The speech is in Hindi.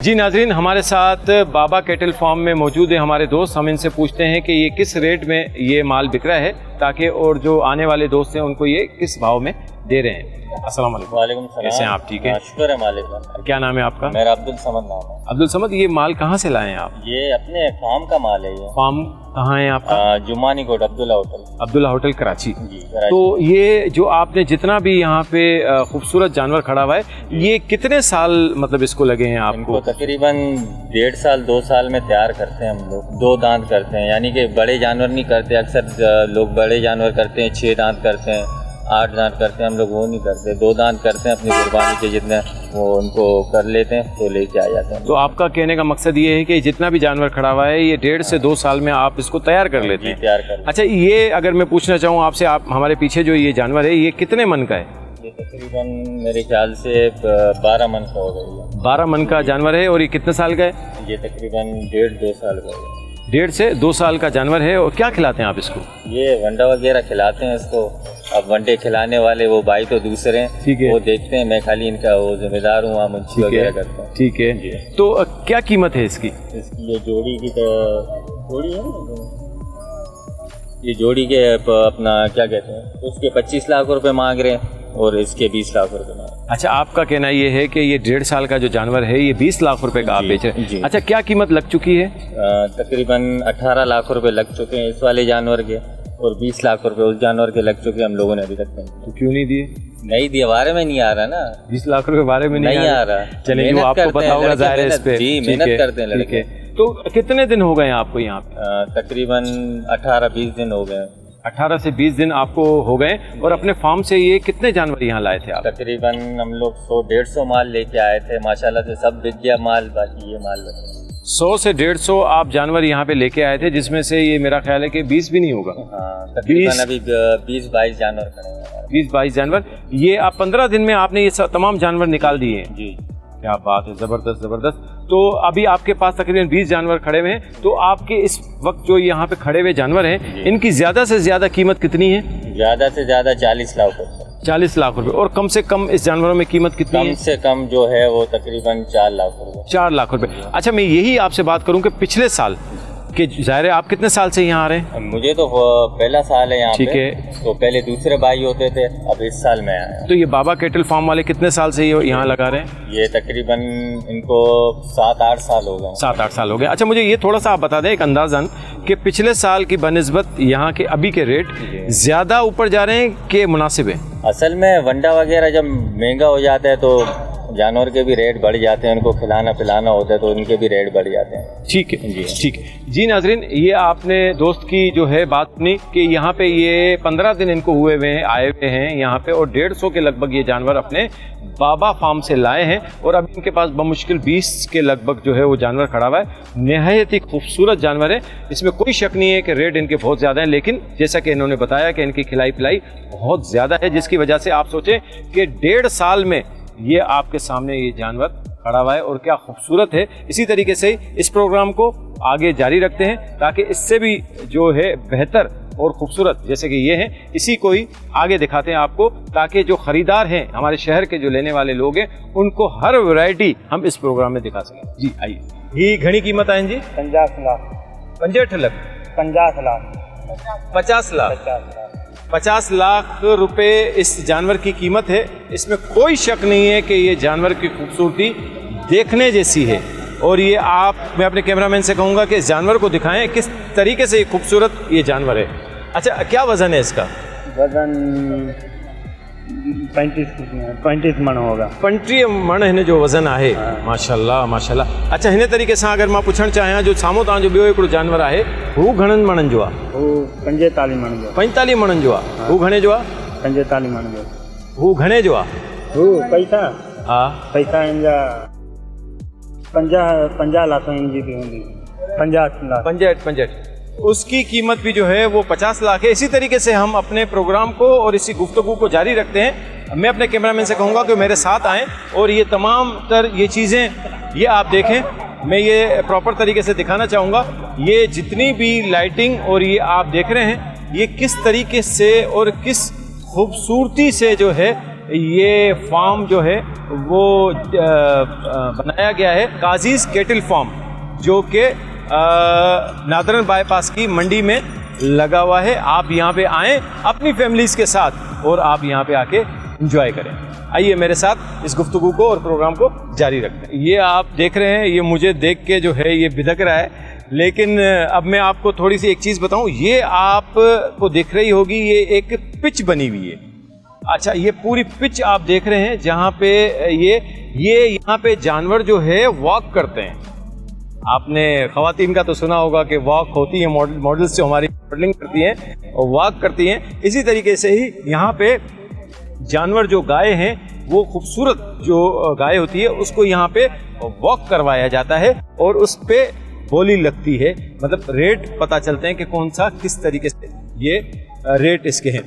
जी नाजरीन, हमारे साथ बाबा कैटल फार्म में मौजूद है हमारे दोस्त। हम इनसे पूछते हैं कि ये किस रेट में ये माल बिक रहा है, ताकि और जो आने वाले दोस्त हैं उनको ये किस भाव में दे रहे हैं। अस्सलाम वालेकुम। वालेकुम सलाम। कैसे हैं आप? ठीक है, शुक्र है मालिक का। क्या नाम है आपका? मेरा अब्दुल समद नाम है। अब्दुल समद, ये माल कहाँ से लाए हैं आप? ये अपने फार्म का माल है। ये फार्म कहाँ है आपका? जुमानी कोट अब्दुल्ला होटल। अब्दुल्ला होटल कराची। जी कराची। तो ये जो आपने जितना भी यहाँ पे खूबसूरत जानवर खड़ा हुआ है, ये कितने साल मतलब इसको लगे हैं आपको? इनको तकरीबन 1.5 साल 2 साल में तैयार करते हैं हम लोग। 2 दांत करते हैं, यानी कि बड़े जानवर नहीं करते। अक्सर लोग बड़े जानवर करते हैं, 6 दांत करते हैं, 8 दांत करते हैं। हम लोग वो नहीं करते, 2 दांत करते हैं। अपनी कुर्बानी के जितने वो उनको कर लेते हैं तो लेके आ जाते हैं। तो आपका कहने का मकसद ये है कि जितना भी जानवर खड़ा हुआ है ये 1.5 से 2 साल में आप इसको तैयार कर लेते हैं? तैयार कर। अच्छा, ये अगर मैं पूछना चाहूँ आपसे, आप हमारे पीछे जो ये जानवर है ये कितने मन का है? ये तकरीबन मेरे ख्याल से 12 मन का हो गई है। 12 मन का जानवर है। और ये कितने साल का है? ये तकरीबन 1.5-2 साल का है। 1.5 से 2 साल का जानवर है। और क्या खिलाते हैं आप इसको? ये वंडा वगैरह खिलाते हैं इसको। अब वनडे खिलाने वाले वो भाई तो दूसरे हैं, ठीक है, वो देखते हैं। मैं खाली इनका वो जिम्मेदार हूँ, वहाँ मुंशी वगैरह करता हूँ। ठीक है। तो क्या कीमत है इसकी? इसकी ये जोड़ी की तो जोड़ी है ना, ये जोड़ी के अपना क्या कहते हैं, उसके 25 लाख रुपए मांग रहे हैं और इसके 20 लाख रुपए मांग रहे हैं। अच्छा, आपका कहना ये है कि ये 1.5 साल का जो जानवर है ये 20 लाख रुपए का आप बेच रहे हैं। अच्छा, क्या कीमत लग चुकी है? तकरीबन 18 लाख रुपए लग चुके हैं इस वाले जानवर के, और 20 लाख रुपए उस जानवर के लग चुके हैं। हम लोगों ने अभी तक तो क्यों नहीं दिए? नहीं दिए, बारे में नहीं आ रहा ना। 20 लाख रुपए बारे में नहीं आ रहा। चलिए, वो आपको पता होगा, जाहिर है इस पे। जी, मेहनत करते हैं लड़के। तो कितने दिन हो गए आपको यहाँ पे? तकरीबन 18-20 दिन हो गए। 18 से 20 दिन आपको हो गए। और अपने फार्म से ये कितने जानवर यहाँ लाए थे आप? तकरीबन हम लोग 100-150 माल लेके आए थे। माशाल्लाह से सब बिक गया माल, बाकी ये माल बचा। 100 से 150 आप जानवर यहाँ पे लेके आए थे, जिसमें से ये मेरा ख्याल है कि 20 भी नहीं होगा। हाँ, तकरीबन अभी 20-22 जानवर खड़े हैं। 20-22 जानवर। ये आप 15 दिन में आपने ये तमाम जानवर निकाल दिए हैं? जी, क्या बात है, जबरदस्त जबरदस्त। तो अभी आपके पास तकरीबन 20 जानवर खड़े हुए हैं। तो आपके इस वक्त जो यहाँ पे खड़े हुए जानवर हैं, इनकी ज्यादा से ज्यादा कीमत कितनी है? ज्यादा से ज्यादा 40 लाख रुपए। 40 लाख रुपए। और कम से कम इस जानवरों में कीमत कितनी है? कम से कम जो है वो तकरीबन 4 लाख रुपए। 4 लाख रुपए। अच्छा, मैं यही आपसे बात करूं कि पिछले साल के, ज़ाहिर है आप कितने साल से यहाँ आ रहे हैं? मुझे तो पहला साल है यहाँ पे। ठीक है। तो पहले दूसरे भाई होते थे, अब इस साल में आया। तो ये बाबा कैटल फार्म वाले कितने साल से ये यहाँ लगा रहे हैं? ये तकरीबन इनको 7-8 साल हो गए। 7-8 साल हो गए। अच्छा, मुझे ये थोड़ा सा आप बता दें एक अंदाजन कि पिछले साल की बनिस्बत यहाँ के अभी के रेट ज़्यादा ऊपर जा रहे हैं कि मुनासिब है? असल में वंडा वगैरह जब महंगा हो जाता है तो जानवर के भी रेट बढ़ जाते हैं। उनको खिलाना पिलाना होता है तो उनके भी रेट बढ़ जाते हैं। ठीक है जी, ठीक है जी। नाजरीन, ये आपने दोस्त की जो है बात सुनी कि यहाँ पे ये 15 दिन इनको हुए हुए हैं, आए हुए हैं यहाँ पे, और 150 के लगभग ये जानवर अपने बाबा फार्म से लाए हैं। और अब इनके पास बमुश्किल 20 के लगभग जो है वो जानवर खड़ा हुआ है। नहायत ही खूबसूरत जानवर है, इसमें कोई शक नहीं है कि रेट इनके बहुत ज़्यादा हैं। लेकिन जैसा कि इन्होंने बताया कि इनकी खिलाई पिलाई बहुत ज़्यादा है, जिसकी वजह से आप सोचें कि 1.5 साल में ये आपके सामने ये जानवर खड़ा हुआ है और क्या खूबसूरत है। इसी तरीके से इस प्रोग्राम को आगे जारी रखते हैं ताकि इससे भी जो है बेहतर और खूबसूरत जैसे कि ये हैं, इसी को ही आगे दिखाते हैं आपको, ताकि जो ख़रीदार हैं हमारे शहर के, जो लेने वाले लोग हैं, उनको हर वैरायटी हम इस प्रोग्राम में दिखा सकें। जी आइए। ये घनी कीमत आए जी? 50 लाख। 65 लाख। 50 लाख। 50 लाख। 50 लाख रुपए इस जानवर की कीमत है। इसमें कोई शक नहीं है कि ये जानवर की खूबसूरती देखने जैसी है। और ये मैं अपने कैमरामैन से कहूँगा कि इस जानवर को दिखाएं किस तरीके से ये खूबसूरत ये जानवर है। अच्छा, क्या वज़न है इसका? वजन 35 मन होगा। 35 मन हिन जो वज़न आहे। माशाल्लाह माशाल्लाह। अच्छा, हिन तरीके से अगर मां पुछण चाहियां, जो साम्हूं तव्हांजो ॿियो हिकिड़ो जानवर आहे, हू घणनि मणनि जो आहे? हू 45 मन जो। 45 मणनि जो आहे। हू घणे जो आहे? 45 मन जो। हू घणे जो आहे? हू पैसा? हा, पैसा इनजा 50 लाख इनजी थी हूंदी। 50 लाख। 65। उसकी कीमत भी जो है वो 50 लाख है। इसी तरीके से हम अपने प्रोग्राम को और इसी गुफ्तगू को जारी रखते हैं। मैं अपने कैमरामैन से कहूँगा कि मेरे साथ आएँ और ये तमाम तर ये चीज़ें ये आप देखें। मैं ये प्रॉपर तरीके से दिखाना चाहूँगा। ये जितनी भी लाइटिंग और ये आप देख रहे हैं, ये किस तरीके से और किस खूबसूरती से जो है ये फार्म जो है वो बनाया गया है काजीज केटल फार्म, जो कि नादरन बाईपास की मंडी में लगा हुआ है। आप यहाँ पे आएँ अपनी फैमिलीज़ के साथ और आप यहाँ पे आके एंजॉय करें। आइए मेरे साथ इस गुफ्तगू को और प्रोग्राम को जारी रखते हैं। ये आप देख रहे हैं, ये मुझे देख के जो है ये बिदक रहा है, लेकिन अब मैं आपको थोड़ी सी एक चीज़ बताऊं। ये आपको दिख रही होगी, ये एक पिच बनी हुई है। अच्छा, ये पूरी पिच आप देख रहे हैं जहाँ पे ये यहाँ पे जानवर जो है वॉक करते हैं। आपने ख़वातीन का तो सुना होगा कि वॉक होती है, मॉडल्स जो हमारी मॉडलिंग करती हैं और वॉक करती हैं। इसी तरीके से ही यहाँ पे जानवर जो गाय हैं, वो खूबसूरत जो गाय होती है उसको यहाँ पे वॉक करवाया जाता है और उस पे बोली लगती है, मतलब रेट पता चलते हैं कि कौन सा किस तरीके से ये रेट इसके हैं।